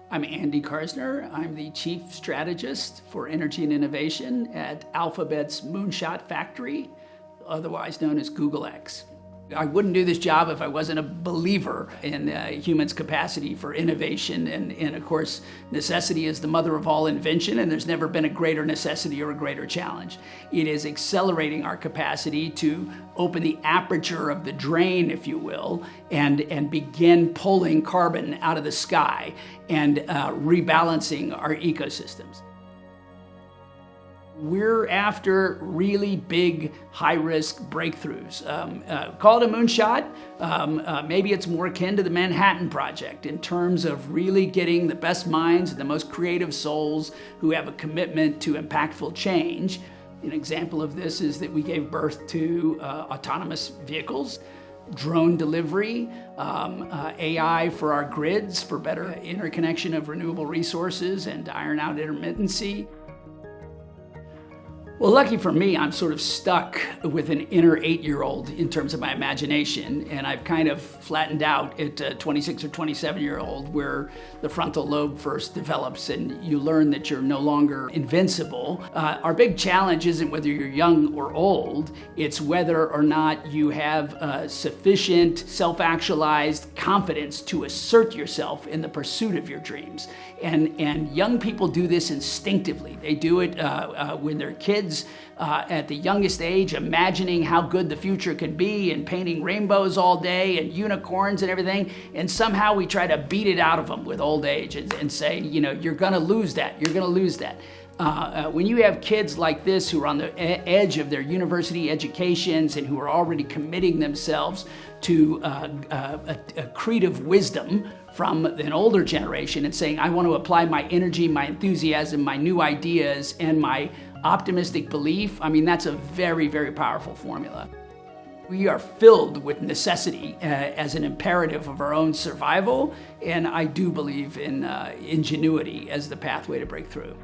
I'm Andy Karsner. I'm the Chief Strategist for Energy and Innovation at Alphabet's Moonshot factory, otherwise known as Google X. I wouldn't do this job if I wasn't a believer in humans' capacity for innovation. And of course, necessity is the mother of all invention, and there's never been a greater necessity or a greater challenge. It is accelerating our capacity to open the aperture of the drain, if you will, and begin pulling carbon out of the sky and rebalancing our ecosystems. We're after really big, high-risk breakthroughs. Call it a moonshot. Maybe it's more akin to the Manhattan Project in terms of really getting the best minds and the most creative souls who have a commitment to impactful change. An example of this is that we gave birth to autonomous vehicles, drone delivery, AI for our grids for better interconnection of renewable resources and to iron out intermittency. Well, lucky for me, I'm sort of stuck with an inner 8-year-old in terms of my imagination, and I've kind of flattened out at a 26 or 27-year-old where the frontal lobe first develops and you learn that you're no longer invincible. Our big challenge isn't whether you're young or old, it's whether or not you have sufficient self-actualized confidence to assert yourself in the pursuit of your dreams. And young people do this instinctively. They do it when they're kids. At the youngest age, imagining how good the future could be and painting rainbows all day and unicorns and everything, and somehow we try to beat it out of them with old age and say, you know, you're gonna lose that, you're gonna lose that. When you have kids like this who are on the edge of their university educations and who are already committing themselves to a creative wisdom from an older generation and saying, I want to apply my energy, my enthusiasm, my new ideas, and my optimistic belief, I mean, that's a very, very powerful formula. We are filled with necessity as an imperative of our own survival, and I do believe in ingenuity as the pathway to break through.